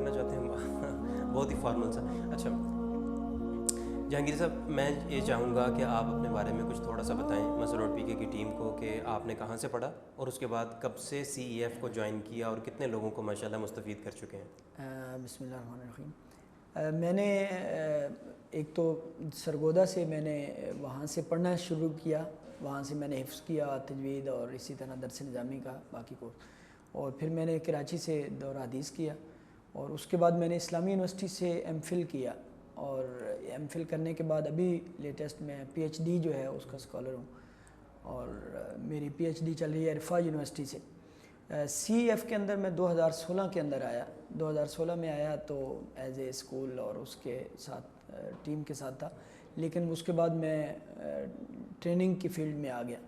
करना चाहते हैं बहुत ही फॉर्मल सा। अच्छा जहांगीर साहब, मैं ये चाहूँगा कि आप अपने बारे में कुछ थोड़ा सा बताएं मसरूर पीके की टीम को, कि आपने कहाँ से पढ़ा और उसके बाद कब से CEF को ज्वाइन किया और कितने लोगों को माशाल्लाह मुस्तफ़ीद कर चुके हैं। बिस्मिल्लाहिर्रहमानिर्रहीम। मैंने एक तो सरगोदा से मैंने वहाँ से पढ़ना शुरू किया, वहाँ से मैंने हिफ्ज़ किया तजवीद और इसी तरह दरस निज़ामी का बाकी कोर्स, और फिर मैंने कराची से दौरा हदीस किया और उसके बाद मैंने इस्लामी यूनिवर्सिटी से MPhil किया, और MPhil करने के बाद अभी लेटेस्ट मैं PhD जो है उसका स्कॉलर हूँ, और मेरी PhD चल रही है रिफा यूनिवर्सिटी से। CEF के अंदर मैं 2016 के अंदर आया, 2016 में आया तो एज ए स्कूल और उसके साथ टीम के साथ था, लेकिन उसके बाद मैं ट्रेनिंग की फील्ड में आ गया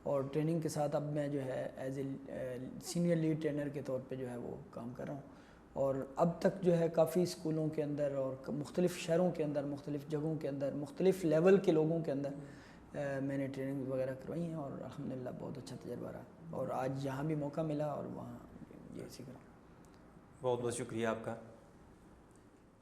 और ट्रेनिंग के साथ अब मैं जो है as a senior lead trainer के तौर पे जो है वो काम कर रहा हूँ। और अब तक जो है काफ़ी स्कूलों के अंदर और मुख्तलिफ़ शहरों के अंदर, मुख्तलिफ़ जगहों के अंदर, मुख्तलिफ़ लेवल के लोगों के अंदर मैंने ट्रेनिंग वगैरह करवाई हैं और अल्हम्दुलिल्लाह बहुत अच्छा तजर्बा रहा, और आज यहाँ भी मौका मिला और वहाँ ये सीख रहा हूँ। बहुत बहुत शुक्रिया आपका।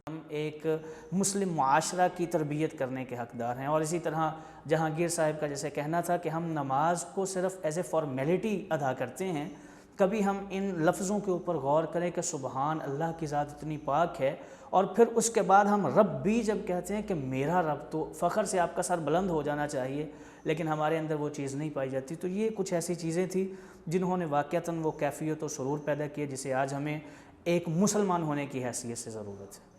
हम एक मुस्लिम मुआशरा की तरबियत करने के हक़दार हैं, और इसी तरह जहांगीर साहब का जैसे कहना था कि हम नमाज को सिर्फ़ एज ए फॉर्मेलिटी अदा करते हैं, कभी हम इन लफ्ज़ों के ऊपर गौर करें कि सुबहान अल्लाह की ज़ात इतनी पाक है, और फिर उसके बाद हम रब भी जब कहते हैं कि मेरा रब, तो फ़ख्र से आपका सर बुलंद हो जाना चाहिए, लेकिन हमारे अंदर वो चीज़ नहीं पाई जाती। तो ये कुछ ऐसी चीज़ें थी जिन्होंने वाक़तन वो कैफ़ियत और सुरूर पैदा किया जिसे आज हमें एक मुसलमान होने की हैसियत से ज़रूरत है।